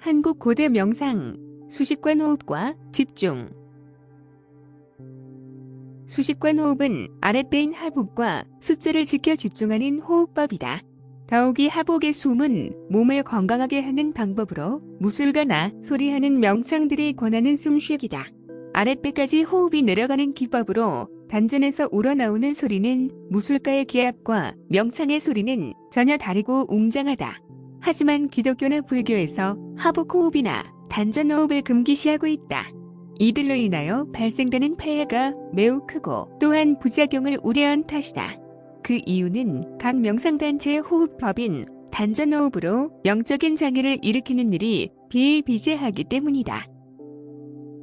한국 고대 명상, 수식관 호흡과 집중. 수식관 호흡은 아랫배인 하복과 숫자를 지켜 집중하는 호흡법이다. 더욱이 하복의 숨은 몸을 건강하게 하는 방법으로 무술가나 소리하는 명창들이 권하는 숨쉬기다. 아랫배까지 호흡이 내려가는 기법으로 단전에서 우러나오는 소리는 무술가의 기합과 명창의 소리는 전혀 다르고 웅장하다. 하지만 기독교나 불교에서 하복 호흡이나 단전 호흡을 금기시하고 있다. 이들로 인하여 발생되는 폐해가 매우 크고 또한 부작용을 우려한 탓이다. 그 이유는 각 명상단체의 호흡법인 단전호흡으로 영적인 장애를 일으키는 일이 비일비재하기 때문이다.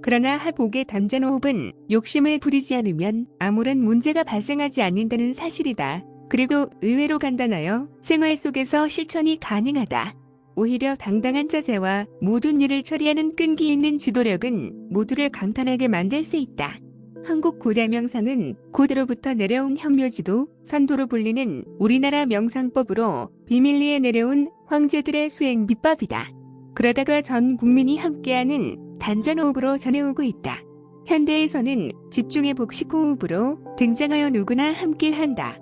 그러나 하복의 단전호흡은 욕심을 부리지 않으면 아무런 문제가 발생하지 않는다는 사실이다. 그리고 의외로 간단하여 생활 속에서 실천이 가능하다. 오히려 당당한 자세와 모든 일을 처리하는 끈기 있는 지도력은 모두를 강탄하게 만들 수 있다. 한국 고대 명상은 고대로부터 내려온 현묘지도 선도로 불리는 우리나라 명상법으로 비밀리에 내려온 황제들의 수행 비법이다. 그러다가 전 국민이 함께하는 단전호흡으로 전해오고 있다. 현대에서는 집중의 복식호흡으로 등장하여 누구나 함께한다.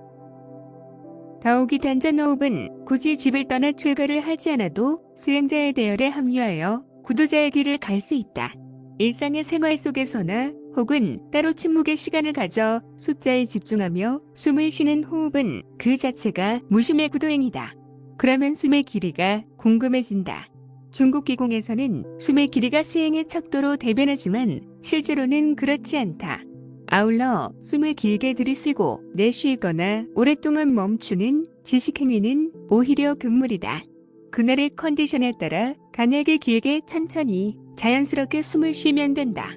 더욱이 단전호흡은 굳이 집을 떠나 출가를 하지 않아도 수행자의 대열에 합류하여 구도자의 길을 갈 수 있다. 일상의 생활 속에서나 혹은 따로 침묵의 시간을 가져 숫자에 집중하며 숨을 쉬는 호흡은 그 자체가 무심의 구도행이다. 그러면 숨의 길이가 궁금해진다. 중국 기공에서는 숨의 길이가 수행의 척도로 대변하지만 실제로는 그렇지 않다. 아울러 숨을 길게 들이쉬고 내쉬거나 오랫동안 멈추는 지식행위는 오히려 금물이다. 그날의 컨디션에 따라 가늘게 길게 천천히 자연스럽게 숨을 쉬면 된다.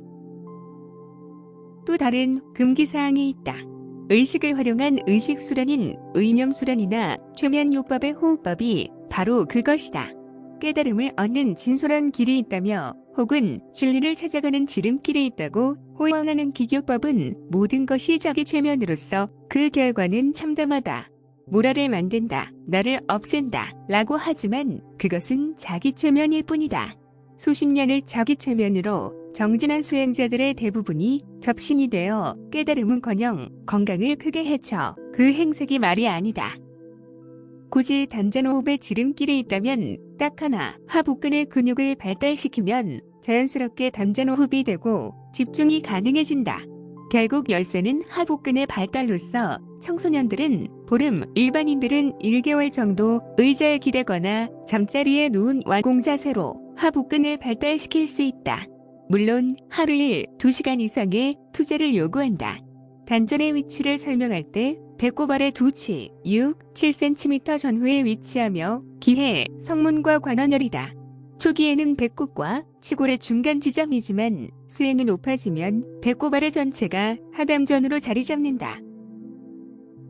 또 다른 금기사항이 있다. 의식을 활용한 의식수련인 의념수련이나 최면요법의 호흡법이 바로 그것이다. 깨달음을 얻는 진솔한 길이 있다며 혹은 진리를 찾아가는 지름길이 있다고 호언하는 기교법은 모든 것이 자기 최면으로서 그 결과는 참담하다. 모라를 만든다, 나를 없앤다 라고 하지만 그것은 자기 최면일 뿐이다. 수십 년을 자기 최면으로 정진한 수행자들의 대부분이 접신이 되어 깨달음은커녕 건강을 크게 해쳐 그 행색이 말이 아니다. 굳이 단전호흡에 지름길이 있다면 딱 하나, 하복근의 근육을 발달시키면 자연스럽게 단전호흡이 되고 집중이 가능해진다. 결국 열쇠는 하복근의 발달로서 청소년들은 보름, 일반인들은 1개월 정도 의자에 기대거나 잠자리에 누운 완공 자세로 하복근을 발달시킬 수 있다. 물론 하루 일 2시간 이상의 투자를 요구한다. 단전의 위치를 설명할 때 배꼽 아래 두치 6, 7cm 전후에 위치하며 기해, 성문과 관원열이다. 초기에는 배꼽과 치골의 중간 지점이지만 수행이 높아지면 배꼽 아래 전체가 하담전으로 자리 잡는다.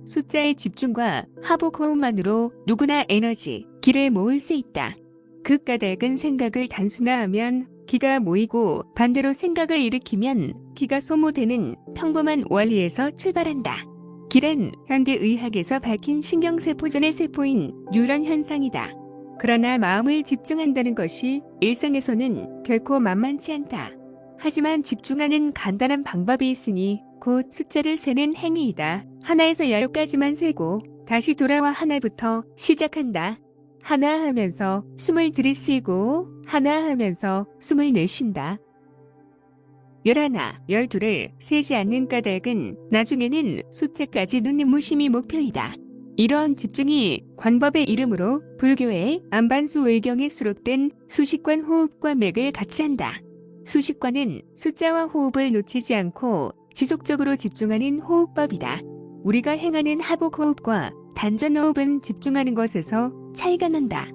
숫자의 집중과 하복 호흡만으로 누구나 에너지, 기를 모을 수 있다. 그 까닭은 생각을 단순화하면 기가 모이고 반대로 생각을 일으키면 기가 소모되는 평범한 원리에서 출발한다. 기는 현대의학에서 밝힌 신경세포전의 세포인 뉴런 현상이다. 그러나 마음을 집중한다는 것이 일상에서는 결코 만만치 않다. 하지만 집중하는 간단한 방법이 있으니 곧 숫자를 세는 행위이다. 하나에서 10까지만 세고 다시 돌아와 하나부터 시작한다. 하나 하면서 숨을 들이쉬고 하나 하면서 숨을 내쉰다. 11, 12를 세지 않는 까닭은 나중에는 숫자까지 눈는 무심이 목표이다. 이러한 집중이 관법의 이름으로 불교의 안반수 의경에 수록된 수식관 호흡과 맥을 같이 한다. 수식관은 숫자와 호흡을 놓치지 않고 지속적으로 집중하는 호흡법이다. 우리가 행하는 하복 호흡과 단전 호흡은 집중하는 것에서 차이가 난다.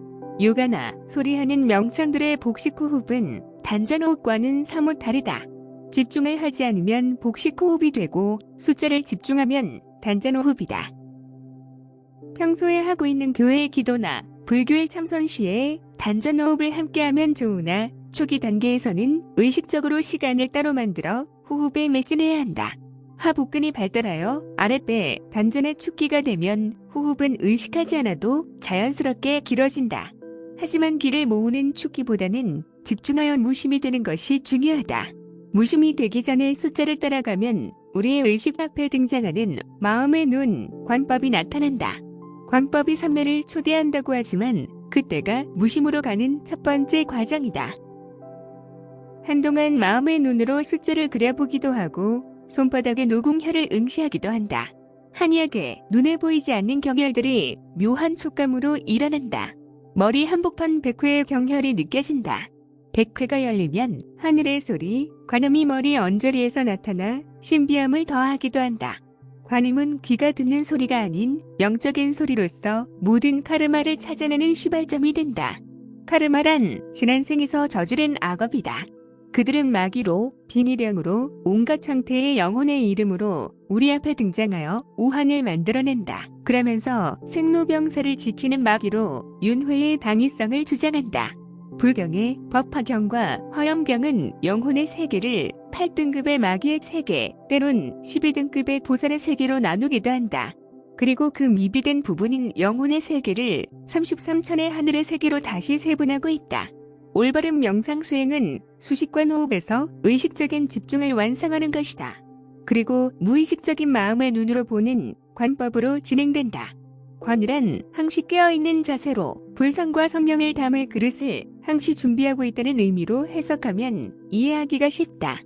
요가나 소리하는 명창들의 복식 호흡은 단전 호흡과는 사뭇 다르다. 집중을 하지 않으면 복식 호흡이 되고 숫자를 집중하면 단전 호흡이다. 평소에 하고 있는 교회의 기도나 불교의 참선 시에 단전 호흡을 함께하면 좋으나 초기 단계에서는 의식적으로 시간을 따로 만들어 호흡에 매진해야 한다. 하복근이 발달하여 아랫배 단전의 축기가 되면 호흡은 의식하지 않아도 자연스럽게 길어진다. 하지만 기를 모으는 축기보다는 집중하여 무심히 되는 것이 중요하다. 무심히 되기 전에 숫자를 따라가면 우리의 의식 앞에 등장하는 마음의 눈, 관법이 나타난다. 관법이 선멸을 초대한다고 하지만 그때가 무심으로 가는 첫 번째 과정이다. 한동안 마음의 눈으로 숫자를 그려보기도 하고 손바닥에 노궁혈을 응시하기도 한다. 한약에 눈에 보이지 않는 경혈들이 묘한 촉감으로 일어난다. 머리 한복판 백회의 경혈이 느껴진다. 백회가 열리면 하늘의 소리, 관음이 머리 언저리에서 나타나 신비함을 더하기도 한다. 관음은 귀가 듣는 소리가 아닌 영적인 소리로서 모든 카르마를 찾아내는 시발점이 된다. 카르마란 지난 생에서 저지른 악업이다. 그들은 마귀로, 비니령으로, 온갖 형태의 영혼의 이름으로 우리 앞에 등장하여 우환을 만들어낸다. 그러면서 생로병사를 지키는 마귀로 윤회의 당위성을 주장한다. 불경의 법화경과 화엄경은 영혼의 세계를 8등급의 마귀의 세계, 때론 12등급의 보살의 세계로 나누기도 한다. 그리고 그 미비된 부분인 영혼의 세계를 33천의 하늘의 세계로 다시 세분하고 있다. 올바른 명상 수행은 수식관 호흡에서 의식적인 집중을 완성하는 것이다. 그리고 무의식적인 마음의 눈으로 보는 관법으로 진행된다. 관이란 항시 깨어있는 자세로 불상과 성령을 담을 그릇을 항시 준비하고 있다는 의미로 해석하면 이해하기가 쉽다.